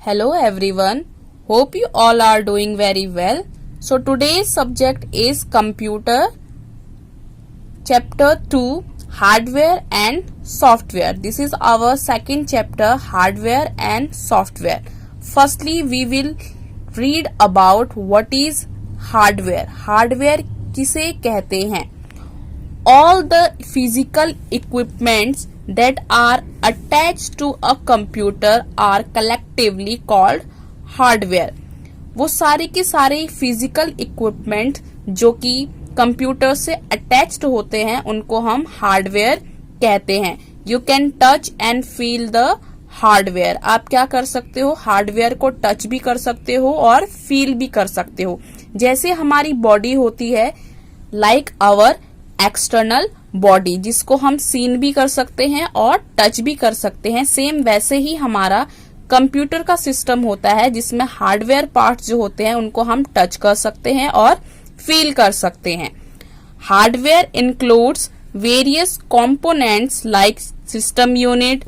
Hello everyone. Hope you all are doing very well. So today's subject is computer chapter 2 hardware and software. This is our second chapter hardware and software. Firstly we will read about what is hardware. Hardware किसे कहते हैं? All the physical equipments that are attached to a computer are collectively called hardware. वो सारे के सारे physical equipment जो कि computer से अटैच्ड होते हैं उनको हम हार्डवेयर कहते हैं. You can touch and feel the hardware. आप क्या कर सकते हो? हार्डवेयर को टच भी कर सकते हो और फील भी कर सकते हो. जैसे हमारी बॉडी होती है लाइक आवर एक्सटर्नल बॉडी, जिसको हम सीन भी कर सकते हैं और टच भी कर सकते हैं, सेम वैसे ही हमारा कंप्यूटर का सिस्टम होता है जिसमें हार्डवेयर पार्ट्स जो होते हैं उनको हम टच कर सकते हैं और फील कर सकते हैं. Hardware includes various components like system unit,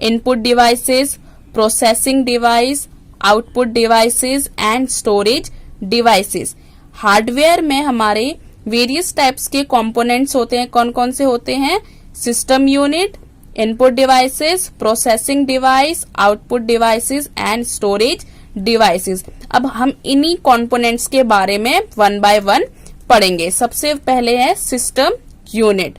input devices, processing device, output devices and storage devices. Hardware में हमारे वेरियस टाइप्स के कंपोनेंट्स होते हैं. कौन कौन से होते हैं? System unit, input devices, processing device, output devices and storage devices. अब हम इन्हीं कंपोनेंट्स के बारे में वन बाय वन पढ़ेंगे. सबसे पहले है system unit.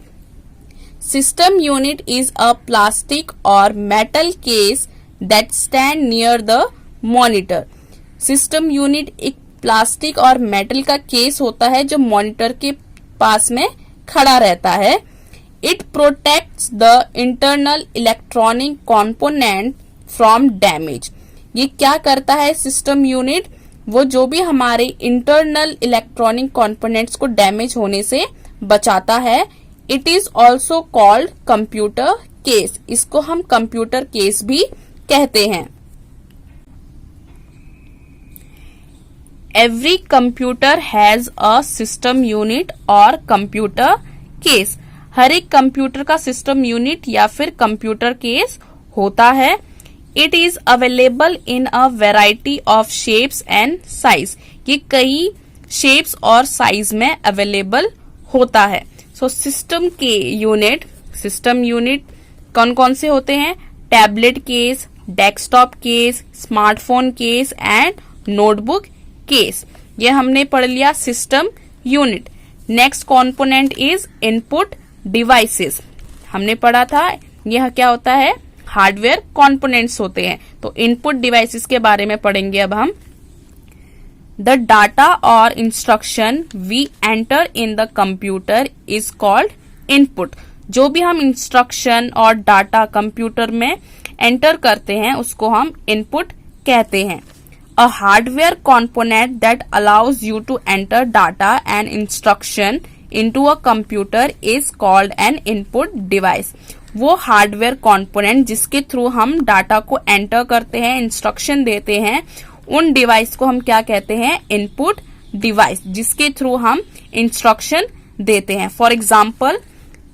System unit is a plastic और metal case that stand near the monitor. System unit एक प्लास्टिक और मेटल का केस होता है जो मॉनिटर के पास में खड़ा रहता है. It protects the internal electronic component from damage. ये क्या करता है सिस्टम यूनिट? वो जो भी हमारे इंटरनल इलेक्ट्रॉनिक कंपोनेंट्स को डैमेज होने से बचाता है. It is also called computer case. इसको हम कंप्यूटर केस भी कहते हैं. Every computer has a system unit और computer case. हर एक कंप्यूटर का सिस्टम यूनिट या फिर कंप्यूटर केस होता है. It is available in a variety of shapes and size. ये कई शेप्स और साइज में अवेलेबल होता है. सो सिस्टम यूनिट कौन कौन से होते हैं? Tablet case, desktop case, smartphone case and notebook case. ये हमने पढ़ लिया system unit. Next component is input devices. हमने पढ़ा था यह क्या होता है? हार्डवेयर कंपोनेंट्स होते हैं. तो इनपुट डिवाइसेस के बारे में पढ़ेंगे अब हम. द डाटा और instruction we enter in the computer is called input. जो भी हम इंस्ट्रक्शन और डाटा कंप्यूटर में एंटर करते हैं उसको हम इनपुट कहते हैं. A hardware component that allows you to enter data and instruction into a computer is called an input device. वो हार्डवेयर कंपोनेंट जिसके थ्रू हम डाटा को एंटर करते हैं, इंस्ट्रक्शन देते हैं, उन डिवाइस को हम क्या कहते हैं? इनपुट डिवाइस, जिसके थ्रू हम इंस्ट्रक्शन देते हैं. For example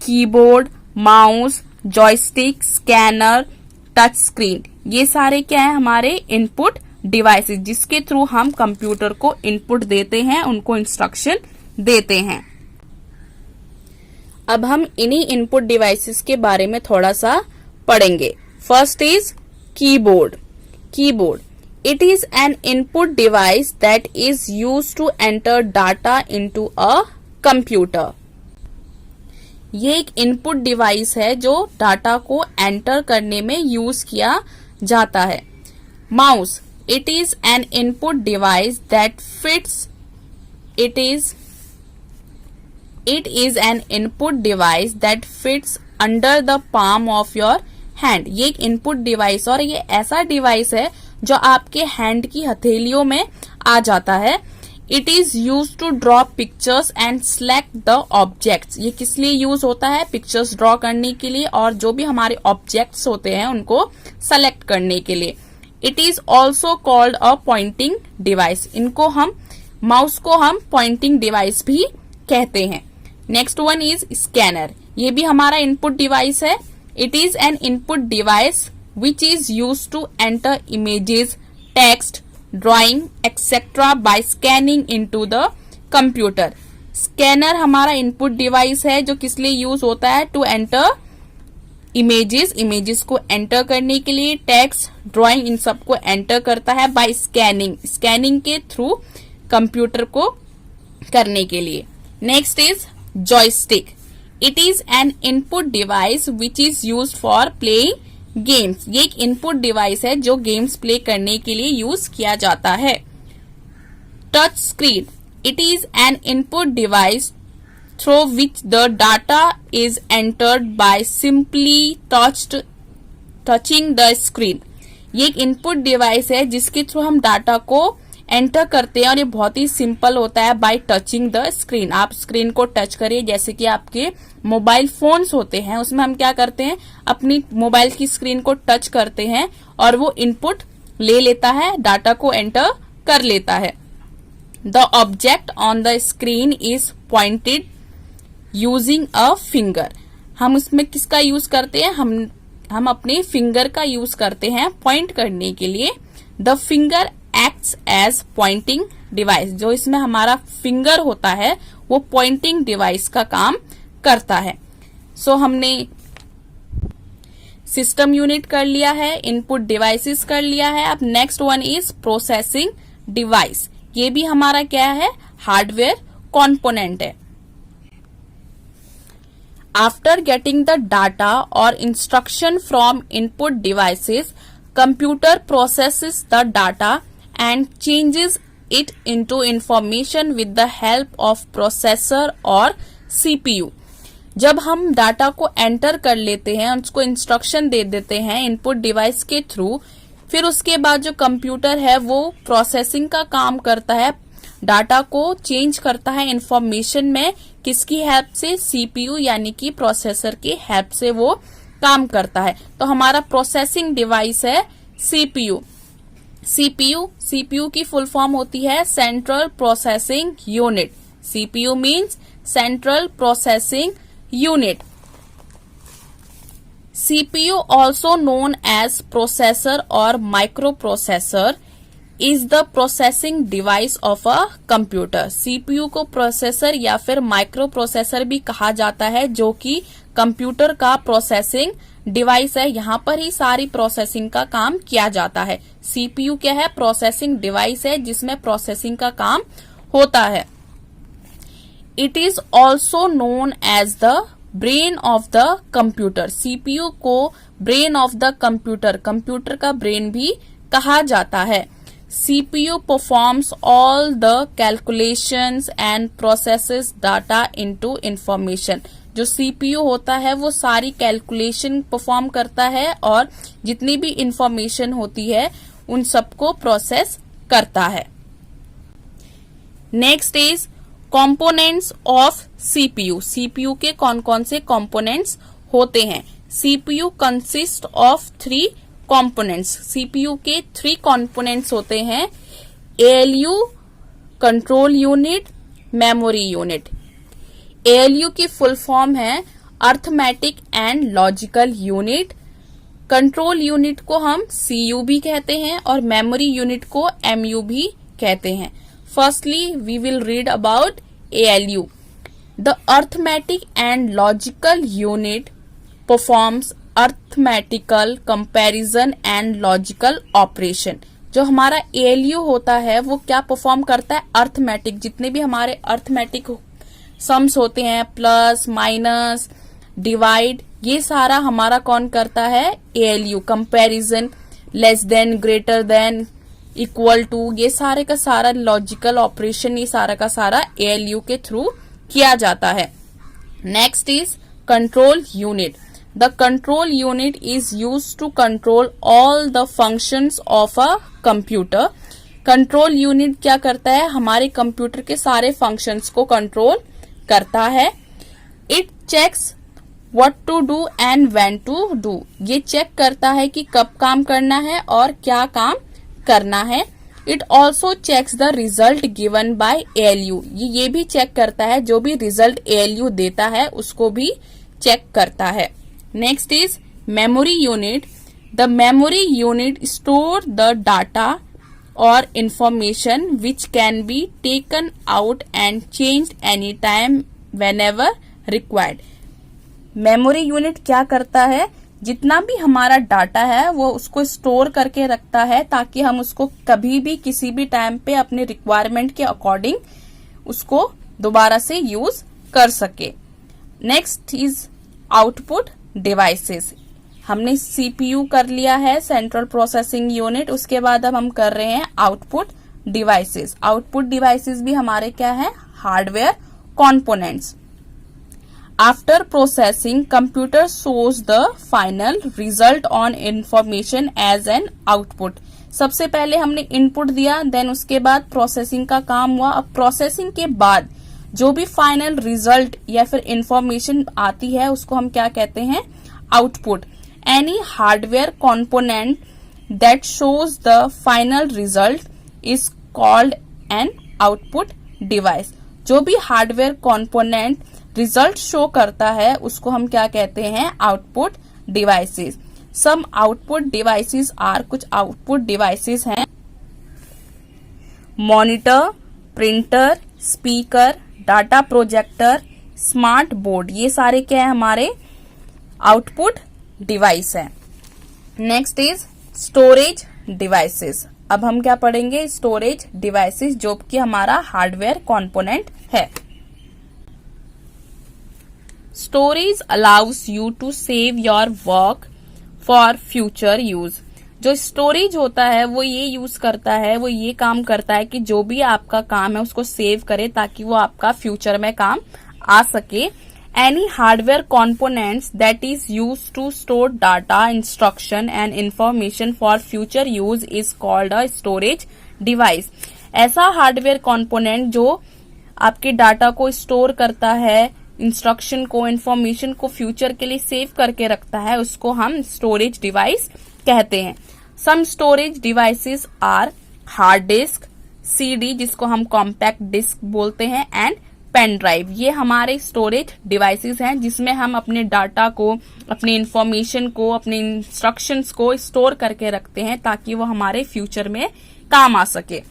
keyboard, mouse, joystick, scanner, touch screen, ये सारे क्या है? हमारे इनपुट डिवाइसेस जिसके थ्रू हम कंप्यूटर को इनपुट देते हैं, उनको इंस्ट्रक्शन देते हैं. अब हम इन्हीं इनपुट डिवाइसेस के बारे में थोड़ा सा पढ़ेंगे. First is keyboard. It is an input device that is used to enter data into a computer. ये एक इनपुट डिवाइस है जो डाटा को एंटर करने में यूज किया जाता है. Mouse. It is an input device that fits. It is an input device that fits under the palm of your hand. ये एक इनपुट डिवाइस और ये ऐसा डिवाइस है जो आपके हैंड की हथेलियों में आ जाता है. It is used to draw pictures and select the objects. ये किस लिए यूज होता है? पिक्चर्स ड्रॉ करने के लिए और जो भी हमारे ऑब्जेक्ट्स होते हैं उनको सेलेक्ट करने के लिए. It is also called a pointing device. इनको हम माउस को हम पॉइंटिंग डिवाइस भी कहते हैं. Next one is scanner. ये भी हमारा इनपुट डिवाइस है. It is an input device which is use to enter images, text, drawing, etc. by scanning into the computer. Scanner हमारा इनपुट डिवाइस है जो किस लिए यूज होता है, टू एंटर इमेजेस को एंटर करने के लिए, टेक्स्ट, ड्राइंग, इन सब को एंटर करता है बाय स्कैनिंग के थ्रू कंप्यूटर को करने के लिए. Next is joystick. It is an input device which is use for playing games. ये एक इनपुट डिवाइस है जो गेम्स प्ले करने के लिए यूज किया जाता है. Touch screen. It is an input device through which the data is entered by simply touching the screen. ये एक इनपुट डिवाइस है जिसके थ्रू हम डाटा को एंटर करते हैं और ये बहुत ही सिंपल होता है बाय टचिंग द स्क्रीन. आप स्क्रीन को टच करिए, जैसे कि आपके मोबाइल फोन्स होते हैं उसमें हम क्या करते हैं, अपनी मोबाइल की स्क्रीन को टच करते हैं और वो इनपुट ले लेता है, डाटा को एंटर कर लेता है. The object on the screen is pointed using a finger. हम उसमें किसका यूज करते हैं, हम अपने फिंगर का यूज करते हैं पॉइंट करने के लिए. The finger acts as pointing device. जो इसमें हमारा फिंगर होता है वो पॉइंटिंग डिवाइस का काम करता है. सो हमने सिस्टम यूनिट कर लिया है, इनपुट डिवाइसेस कर लिया है. अब next one is processing device. ये भी हमारा क्या है, हार्डवेयर कॉम्पोनेंट है. After getting the data or instruction from input devices, computer processes the data and changes it into information with the help of processor or CPU. जब हम data को enter कर लेते हैं, उसको इंस्ट्रक्शन दे देते हैं इनपुट डिवाइस के थ्रू, फिर उसके बाद जो कंप्यूटर है वो प्रोसेसिंग का काम करता है, डाटा को चेंज करता है इंफॉर्मेशन में. किसकी हेल्प से, सीपीयू यानी कि प्रोसेसर की हेल्प से वो काम करता है. तो हमारा प्रोसेसिंग डिवाइस है सीपीयू. सीपीयू की फुल फॉर्म होती है central processing unit. CPU means central processing unit. CPU also known as processor or microprocessor is the processing device of a computer. CPU को प्रोसेसर या फिर माइक्रो प्रोसेसर भी कहा जाता है जो कि कंप्यूटर का प्रोसेसिंग डिवाइस है. यहाँ पर ही सारी प्रोसेसिंग का काम किया जाता है. CPU क्या है, प्रोसेसिंग डिवाइस है जिसमें प्रोसेसिंग का काम होता है. It is also known as the brain of the computer. CPU को ब्रेन ऑफ द कंप्यूटर का ब्रेन भी कहा जाता है. CPU performs all the calculations and processes data into information. जो CPU होता है वो सारी कैलकुलेशन परफॉर्म करता है और जितनी भी इंफॉर्मेशन होती है उन सबको प्रोसेस करता है. Next is components of CPU. CPU के कौन कौन से कंपोनेंट्स होते हैं. CPU consist of 3 components. CPU के 3 कंपोनेंट्स होते हैं, ALU, control unit, memory unit. ALU की फुल फॉर्म है arithmetic and logical unit. Control unit को हम CU भी कहते हैं और मेमोरी यूनिट को MU भी कहते हैं. Firstly, we will read about ALU. The arithmetic and logical unit performs arithmetical comparison and logical operation. जो हमारा ALU होता है वो क्या परफॉर्म करता है, अर्थमेटिक, जितने भी हमारे अर्थमेटिक सम्स होते हैं, प्लस माइनस डिवाइड, ये सारा हमारा कौन करता है, ALU. Comparison, less than, greater than, equal to, ये सारे का सारा लॉजिकल ऑपरेशन, ये सारा का सारा ALU के थ्रू किया जाता है. Next is control unit. The control unit is use to control all the functions of a computer. Control unit क्या करता है, हमारे कंप्यूटर के सारे फंक्शंस को कंट्रोल करता है. It checks what to do and when to do. ये चेक करता है कि कब काम करना है और क्या काम करना है. It also checks the result given by ALU. ये भी चेक करता है, जो भी रिजल्ट ALU देता है उसको भी चेक करता है. Next is memory unit. The memory unit store the data or information which can be taken out and changed anytime whenever required. Memory unit क्या करता है, जितना भी हमारा डाटा है वो उसको स्टोर करके रखता है ताकि हम उसको कभी भी किसी भी टाइम पे अपने रिक्वायरमेंट के अकॉर्डिंग उसको दोबारा से यूज कर सके. Next is output devices. हमने सीपीयू कर लिया है, सेंट्रल प्रोसेसिंग यूनिट. उसके बाद अब हम कर रहे हैं आउटपुट डिवाइसेस. आउटपुट डिवाइसेस भी हमारे क्या है, hardware components. After processing computer shows the final result on information as an output. सबसे पहले हमने इनपुट दिया, देन उसके बाद प्रोसेसिंग का काम हुआ. अब प्रोसेसिंग के बाद जो भी फाइनल रिजल्ट या फिर इंफॉर्मेशन आती है उसको हम क्या कहते हैं, output. Any hardware component that shows the final result is called an output device. जो भी हार्डवेयर कंपोनेंट रिजल्ट शो करता है उसको हम क्या कहते हैं, output devices. Some output devices are, कुछ आउटपुट डिवाइसेस हैं monitor, printer, speaker, data projector, smart board. ये सारे क्या है, हमारे आउटपुट डिवाइस है. Next is storage devices. अब हम क्या पढ़ेंगे, स्टोरेज डिवाइसेस जो कि हमारा हार्डवेयर कंपोनेंट है. Storage allows you to save your work for future use. जो स्टोरेज होता है वो ये यूज करता है, वो ये काम करता है कि जो भी आपका काम है उसको सेव करे ताकि वो आपका फ्यूचर में काम आ सके. Any hardware components that is used to store data, instruction and information for future use is called a storage device. ऐसा हार्डवेयर कंपोनेंट जो आपके डाटा को स्टोर करता है, इंस्ट्रक्शन को, इंफॉर्मेशन को फ्यूचर के लिए सेव करके रखता है, उसको हम स्टोरेज डिवाइस कहते हैं. Some storage devices are hard disk, CD जिसको हम कॉम्पैक्ट डिस्क बोलते हैं, एंड पेन ड्राइव. ये हमारे स्टोरेज डिवाइसेस हैं जिसमें हम अपने डाटा को, अपने इंफॉर्मेशन को, अपने इंस्ट्रक्शंस को स्टोर करके रखते हैं ताकि वो हमारे फ्यूचर में काम आ सके.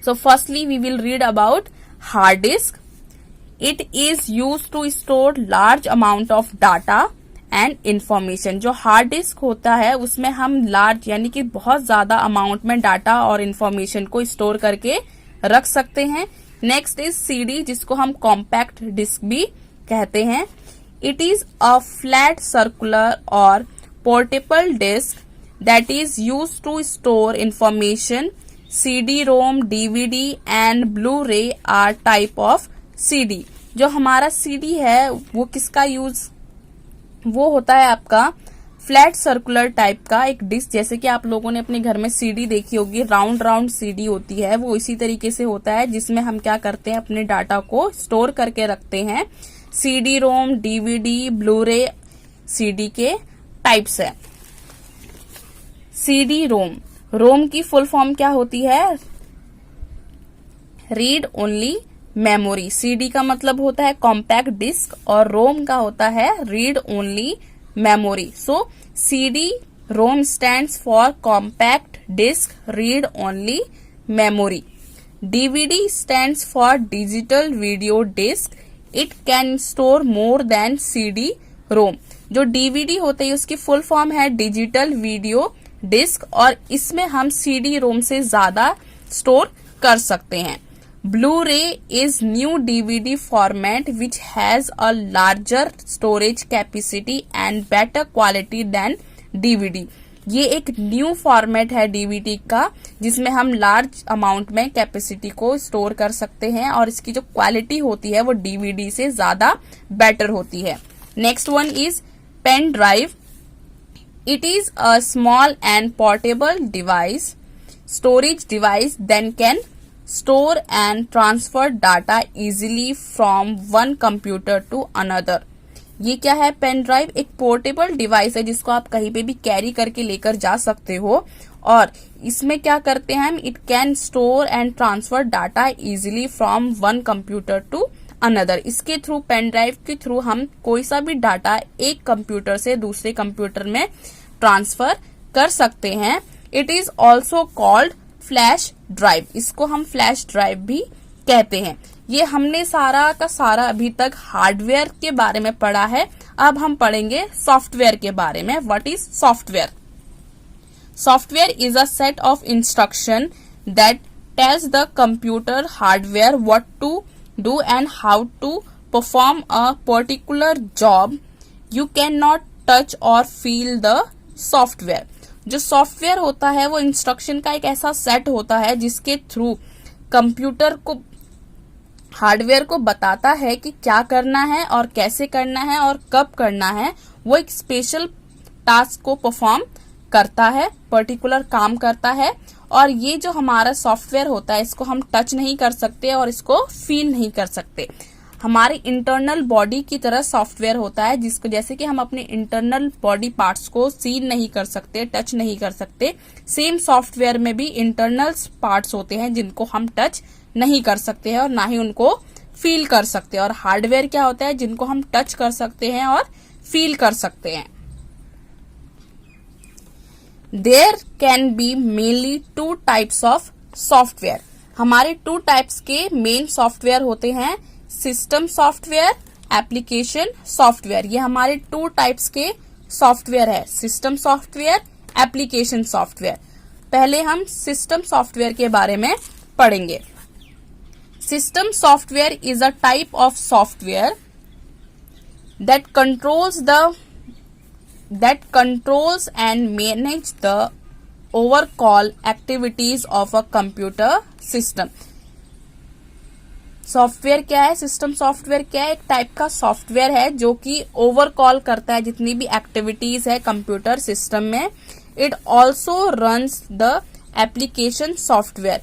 So firstly we will read about hard disk. It is used to store large amount of data and information. जो हार्ड डिस्क होता है उसमें हम लार्ज यानी कि बहुत ज्यादा अमाउंट में डाटा और इंफॉर्मेशन को स्टोर करके रख सकते हैं. नेक्स्ट इज सीडी जिसको हम कॉम्पैक्ट डिस्क भी कहते हैं. It is a flat circular और portable disk that is used to store information. CD ROM, DVD and blu ray are type of CD. जो हमारा सीडी है वो किसका यूज, वो होता है आपका फ्लैट सर्कुलर टाइप का एक डिस्क. जैसे कि आप लोगों ने अपने घर में सीडी देखी होगी, राउंड राउंड सीडी होती है, वो इसी तरीके से होता है जिसमें हम क्या करते हैं, अपने डाटा को स्टोर करके रखते हैं. सीडी रोम, डीवीडी, ब्लू रे सीडी के टाइप्स है. सीडी रोम, रोम की फुल फॉर्म क्या होती है, रीड ओनली मेमोरी. सीडी का मतलब होता है कॉम्पैक्ट डिस्क और रोम का होता है read only memory. So CD-ROM stands for compact disk read only memory. DVD stands for digital video disc. It can store more than CD-ROM. जो DVD होते है उसकी फुल फॉर्म है डिजिटल वीडियो डिस्क और इसमें हम CD-ROM से ज्यादा स्टोर कर सकते हैं. Blu-ray is new DVD format which has a larger storage capacity and better quality than DVD. ये एक न्यू फॉर्मेट है डीवीडी का जिसमें हम लार्ज अमाउंट में कैपेसिटी को स्टोर कर सकते हैं और इसकी जो क्वालिटी होती है वो डीवीडी से ज्यादा बेटर होती है. Next one is pen drive. It is a small and portable device, storage device then can store and transfer data easily from one computer to another. ये क्या है, पेन ड्राइव एक पोर्टेबल डिवाइस है जिसको आप कहीं पे भी कैरी करके लेकर जा सकते हो और इसमें क्या करते हैं हम, it can store and transfer data easily from one computer to another. इसके थ्रू, पेन ड्राइव के थ्रू हम कोई सा भी डाटा एक कंप्यूटर से दूसरे कंप्यूटर में ट्रांसफर कर सकते हैं. It is also called flash drive, इसको हम फ्लैश ड्राइव भी कहते हैं। ये हमने सारा का सारा अभी तक हार्डवेयर के बारे में पढ़ा है। अब हम पढ़ेंगे सॉफ्टवेयर के बारे में। What is software? Software is a set of instruction that tells the computer hardware what to do and how to perform a particular job. You can not touch और फील द सॉफ्टवेयर। जो software होता है वो instruction का एक ऐसा set होता है जिसके थ्रू कंप्यूटर को, हार्डवेयर को बताता है कि क्या करना है और कैसे करना है और कब करना है। वो एक स्पेशल टास्क को परफॉर्म करता है, पर्टिकुलर काम करता है। और ये जो हमारा सॉफ्टवेयर होता है इसको हम टच नहीं कर सकते और इसको फील नहीं कर सकते। हमारे इंटरनल बॉडी की तरह सॉफ्टवेयर होता है जिसको, जैसे कि हम अपने इंटरनल बॉडी पार्ट्स को सीन नहीं कर सकते, टच नहीं कर सकते, सेम सॉफ्टवेयर में भी इंटरनल पार्ट्स होते हैं जिनको हम टच नहीं कर सकते हैं और ना ही उनको फील कर सकते हैं। और हार्डवेयर क्या होता है? जिनको हम टच कर सकते हैं और फील कर सकते हैं। There can be mainly 2 types of software. हमारे 2 टाइप्स के मेन सॉफ्टवेयर होते हैं, सिस्टम सॉफ्टवेयर, एप्लीकेशन सॉफ्टवेयर। ये हमारे 2 टाइप्स के सॉफ्टवेयर है, सिस्टम सॉफ्टवेयर, एप्लीकेशन सॉफ्टवेयर। पहले हम सिस्टम सॉफ्टवेयर के बारे में पढ़ेंगे। System software is a type of software that controls and manage the overall activities of a computer system। Software क्या है? सिस्टम सॉफ्टवेयर क्या है? एक टाइप का सॉफ्टवेयर है जो कि ओवरकॉल करता है जितनी भी एक्टिविटीज है कंप्यूटर सिस्टम में। It also runs the application software.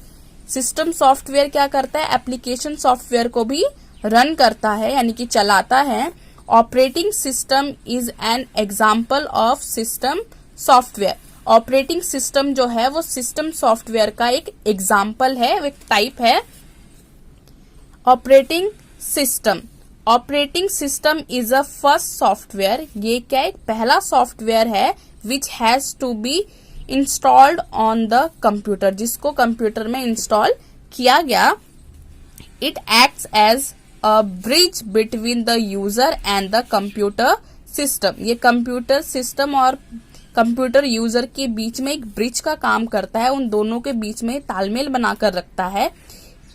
System software क्या करता है? एप्लीकेशन सॉफ्टवेयर को भी रन करता है, यानी कि चलाता है। Operating system is an example of system software. Operating system जो है वो सिस्टम सॉफ्टवेयर का एक एग्जाम्पल है, एक टाइप है। Operating system, operating system is a first software. ये क्या एक पहला सॉफ्टवेयर है which has to be installed on the computer, जिसको कंप्यूटर में इंस्टॉल किया गया। It acts as a bridge between the user and the computer system. ये कंप्यूटर सिस्टम और कंप्यूटर यूजर के बीच में एक ब्रिज का काम करता है, उन दोनों के बीच में तालमेल बनाकर रखता है।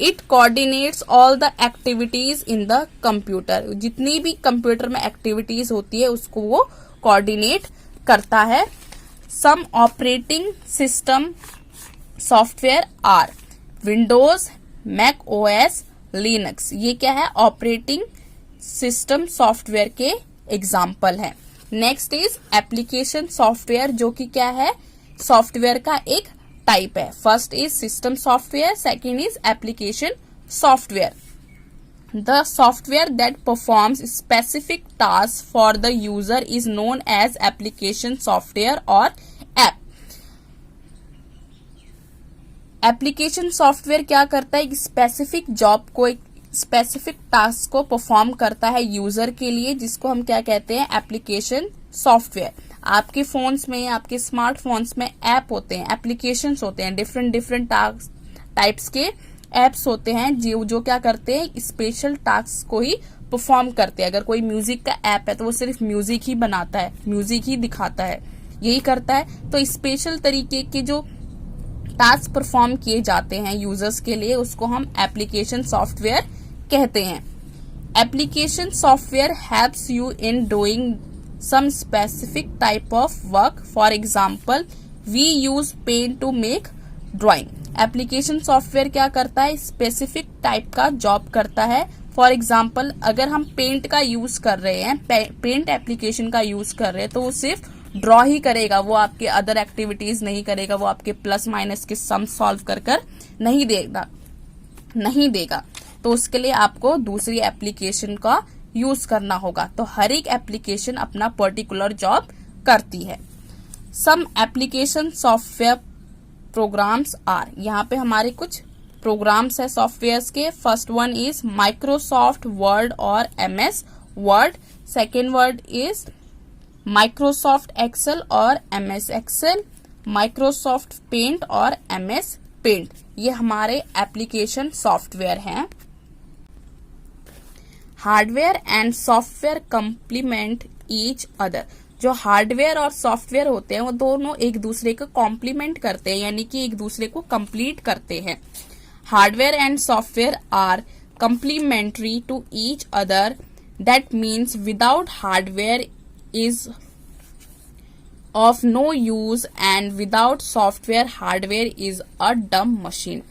It coordinates all the activities in the computer. जितनी भी कंप्यूटर में एक्टिविटीज होती है उसको वो कोऑर्डिनेट करता है। Some operating system software are Windows, Mac OS, Linux. ये क्या है? ऑपरेटिंग सिस्टम सॉफ्टवेयर के एग्जाम्पल है। नेक्स्ट इज एप्लीकेशन सॉफ्टवेयर, जो कि क्या है? सॉफ्टवेयर का एक टाइप है। First is system software, second is application software. The software that performs specific task for the user is known as application software और ऐप। एप्लीकेशन सॉफ्टवेयर क्या करता है? एक स्पेसिफिक जॉब को, एक स्पेसिफिक टास्क को परफॉर्म करता है यूजर के लिए, जिसको हम क्या कहते हैं? Application software. आपके फोन्स में, आपके स्मार्टफोन्स में ऐप होते हैं, एप्लीकेशंस होते हैं, डिफरेंट टाइप्स के एप्स होते हैं जो क्या करते हैं? स्पेशल टास्क को ही परफॉर्म करते हैं। अगर कोई म्यूजिक का ऐप है तो वो सिर्फ म्यूजिक ही बनाता है, म्यूजिक ही दिखाता है, यही करता है। तो स्पेशल तरीके के जो टास्क परफॉर्म किए जाते हैं यूजर्स के लिए, उसको हम एप्लीकेशन सॉफ्टवेयर कहते हैं। Application software helps you in doing some specific type of work. For example, we use paint to make drawing. Application software क्या करता है? स्पेसिफिक टाइप का जॉब करता है। फॉर एग्जाम्पल, अगर हम पेंट का यूज कर रहे हैं, पेंट एप्लीकेशन का यूज कर रहे हैं, तो वो सिर्फ ड्रॉ ही करेगा, वो आपके अदर एक्टिविटीज नहीं करेगा, वो आपके प्लस माइनस के सम सॉल्व कर नहीं देगा। तो उसके लिए आपको दूसरी एप्लीकेशन का यूज करना होगा। तो हर एक एप्लीकेशन अपना पर्टिकुलर जॉब करती है। Some application software programs are, यहाँ पे हमारे कुछ प्रोग्राम्स है सॉफ्टवेयर्स के। First one is Microsoft word और MS word. Second word is Microsoft Excel और MS एक्सेल, माइक्रोसॉफ्ट पेंट और MS पेंट, ये हमारे एप्लीकेशन सॉफ्टवेयर हैं। Hardware and software complement each other. जो हार्डवेयर और सॉफ्टवेयर होते हैं वो दोनों एक दूसरे को कॉम्प्लीमेंट करते हैं, यानी कि एक दूसरे को कंप्लीट करते हैं। Hardware and software are complementary to each other, that means without hardware is of no use and without software hardware is a dumb machine।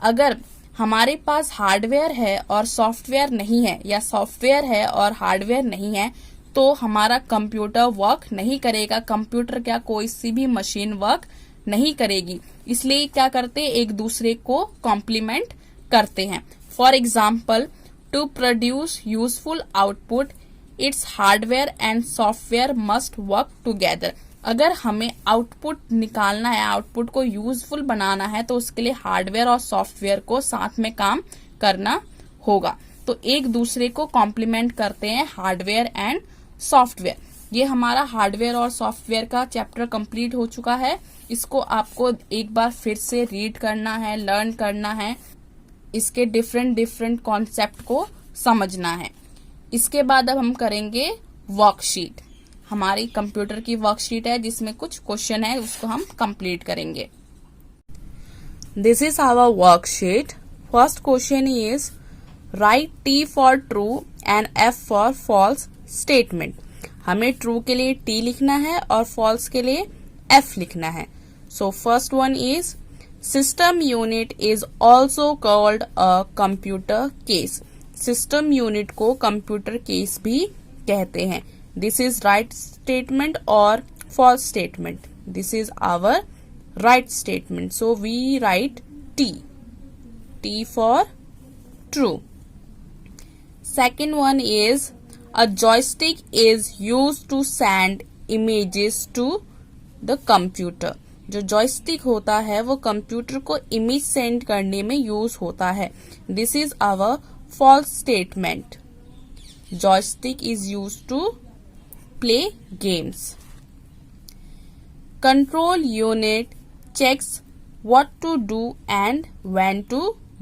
अगर हमारे पास हार्डवेयर है और सॉफ्टवेयर नहीं है, या सॉफ्टवेयर है और हार्डवेयर नहीं है, तो हमारा कंप्यूटर वर्क नहीं करेगा। कंप्यूटर क्या, कोई सी भी मशीन वर्क नहीं करेगी। इसलिए क्या करते हैं, एक दूसरे को कॉम्प्लीमेंट करते हैं। For example, to produce useful output it's hardware and software must work together. अगर हमें आउटपुट निकालना है, आउटपुट को यूजफुल बनाना है, तो उसके लिए हार्डवेयर और सॉफ्टवेयर को साथ में काम करना होगा। तो एक दूसरे को कॉम्प्लीमेंट करते हैं हार्डवेयर एंड सॉफ्टवेयर। ये हमारा हार्डवेयर और सॉफ्टवेयर का चैप्टर कंप्लीट हो चुका है। इसको आपको एक बार फिर से रीड करना है, लर्न करना है, इसके डिफरेंट कॉन्सेप्ट को समझना है। इसके बाद अब हम करेंगे वर्कशीट। हमारी कंप्यूटर की वर्कशीट है जिसमें कुछ क्वेश्चन है, उसको हम कंप्लीट करेंगे। This is our worksheet. First question is write T for true and F for false statement. हमें ट्रू के लिए टी लिखना है और फॉल्स के लिए एफ लिखना है। So first one is system unit is also called a computer case. System unit को कंप्यूटर केस भी कहते हैं। This is right statement or false statement? This is our right statement. So we write T. T for true. Second one is a joystick is used to send images to the computer. जो joystick होता है वो computer को image send करने में use होता है। This is our false statement. Joystick is used to play games. Control unit checks what to do and when to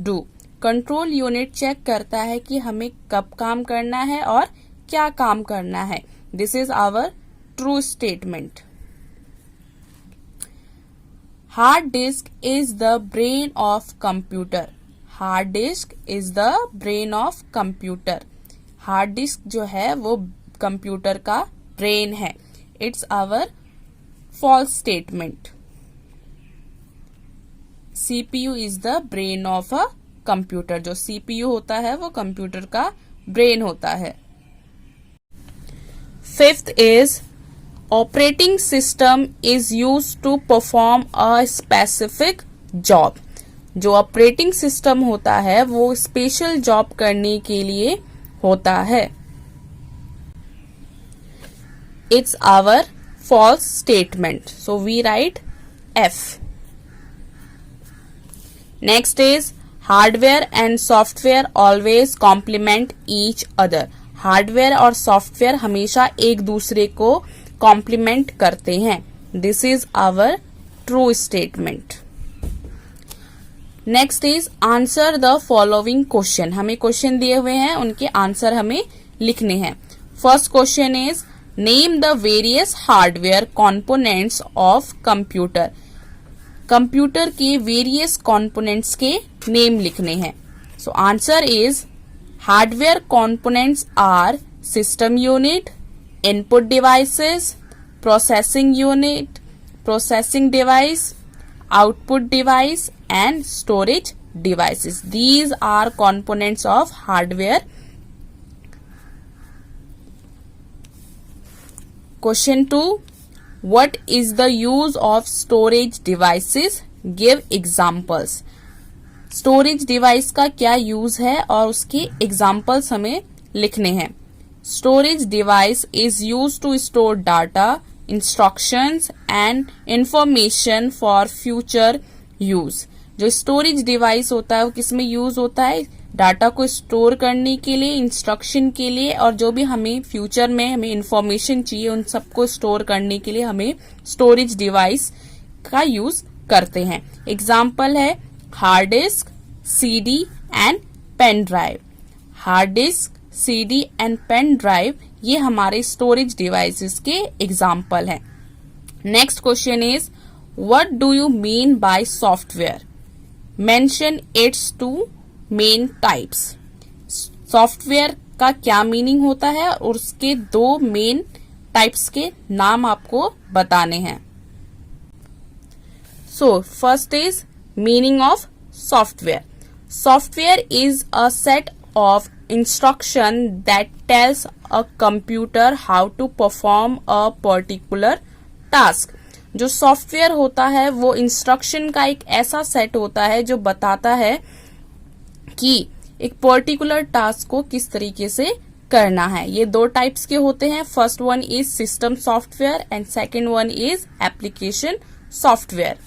do. Control unit check करता है कि हमें कब काम करना है और क्या काम करना है। This is our true statement. Hard disk is the brain of computer. Hard disk is the brain of computer. Hard disk जो है वो कंप्यूटर का ब्रेन है। It's our false statement. CPU is the brain of a computer. जो CPU होता है वो computer का ब्रेन होता है। Fifth is operating system is used to perform a specific job. जो ऑपरेटिंग सिस्टम होता है वो स्पेशल जॉब करने के लिए होता है। It's our false statement. So we write F. Next is hardware and software always complement each other. Hardware और software हमेशा एक दूसरे को complement करते हैं। This is our true statement. Next is answer the following question. हमें question दिए हुए हैं, उनके आंसर हमें लिखने हैं। First question is Name the various hardware components of computer. Computer के वेरियस कंपोनेंट्स के नेम लिखने हैं। So answer is hardware components are system unit, input devices, processing unit, processing device, output device and storage devices. These are components of hardware. Question 2. What is the use of storage devices? Give examples. Storage device का क्या use है और उसके examples हमें लिखने हैं। Storage device is used to store data, instructions and information for future use. जो storage device होता है वो किसमें यूज होता है? डाटा को स्टोर करने के लिए, इंस्ट्रक्शन के लिए, और जो भी हमें फ्यूचर में हमें इंफॉर्मेशन चाहिए उन सबको स्टोर करने के लिए हमें स्टोरेज डिवाइस का यूज करते हैं। एग्जाम्पल है hard disk, CD and pen drive. Hard disk, CD and pen drive ये हमारे स्टोरेज डिवाइसेस के एग्जाम्पल हैं। Next question is what do you mean by software? Mention its two main types. Software का क्या meaning होता है और उसके दो मेन टाइप्स के नाम आपको बताने हैं। So first is meaning of software. Software is a set of instruction that tells a computer how to perform a particular task. जो सॉफ्टवेयर होता है वो इंस्ट्रक्शन का एक ऐसा सेट होता है जो बताता है कि एक पर्टिकुलर टास्क को किस तरीके से करना है। ये दो टाइप्स के होते हैं। First one is system software and second one is application software.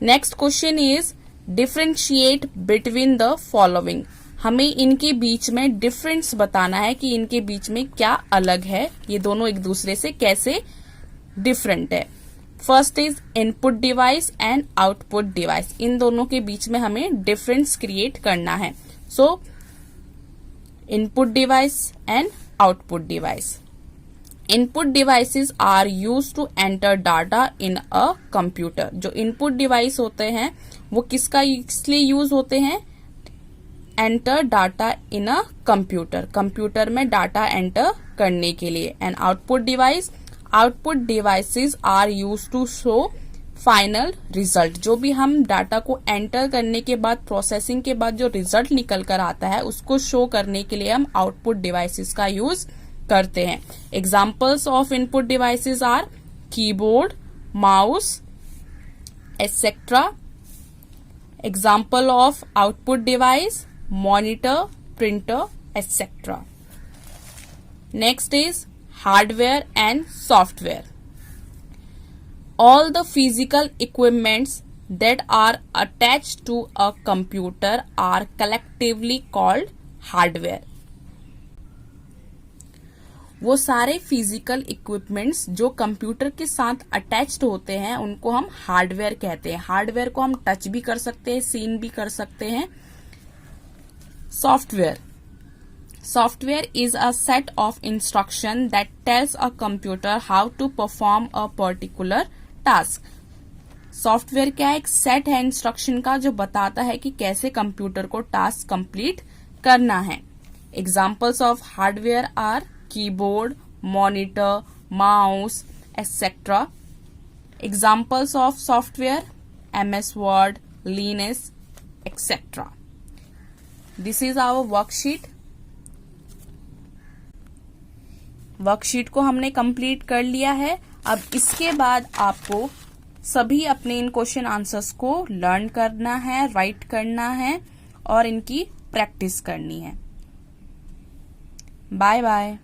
Next question is differentiate between the following. हमें इनके बीच में डिफरेंस बताना है कि इनके बीच में क्या अलग है, ये दोनों एक दूसरे से कैसे डिफरेंट है। First is input device and output device. इन दोनों के बीच में हमें डिफरेंस क्रिएट करना है। So input device and output device. Input devices are used to enter data in a computer. जो इनपुट डिवाइस होते हैं वो किसका इसलिए यूज होते हैं? Enter data in a computer, computer में डाटा एंटर करने के लिए। And output device, output devices are used to show final result. जो भी हम डाटा को एंटर करने के बाद, प्रोसेसिंग के बाद जो रिजल्ट निकल कर आता है उसको शो करने के लिए हम आउटपुट डिवाइसेस का यूज करते हैं। Examples of input devices are keyboard, mouse etcetera. Example of output device, monitor, printer, etc. Next is hardware and software. All the physical equipments that are attached to a computer are collectively called hardware. वो सारे physical equipments जो computer के साथ attached होते हैं उनको हम hardware कहते हैं। हार्डवेयर को हम टच भी कर सकते हैं, सीन भी कर सकते हैं। Software, software is a set of instruction that tells a computer how to perform a particular task. Software क्या है? एक सेट है इंस्ट्रक्शन का जो बताता है कि कैसे कंप्यूटर को टास्क कंप्लीट करना है। Examples of hardware are keyboard, monitor, mouse, etc. Examples of software: MS Word, Linux, etc. This is our worksheet. Worksheet को हमने कंप्लीट कर लिया है। अब इसके बाद आपको सभी अपने इन क्वेश्चन आंसर्स को लर्न करना है, राइट करना है और इनकी प्रैक्टिस करनी है। Bye bye.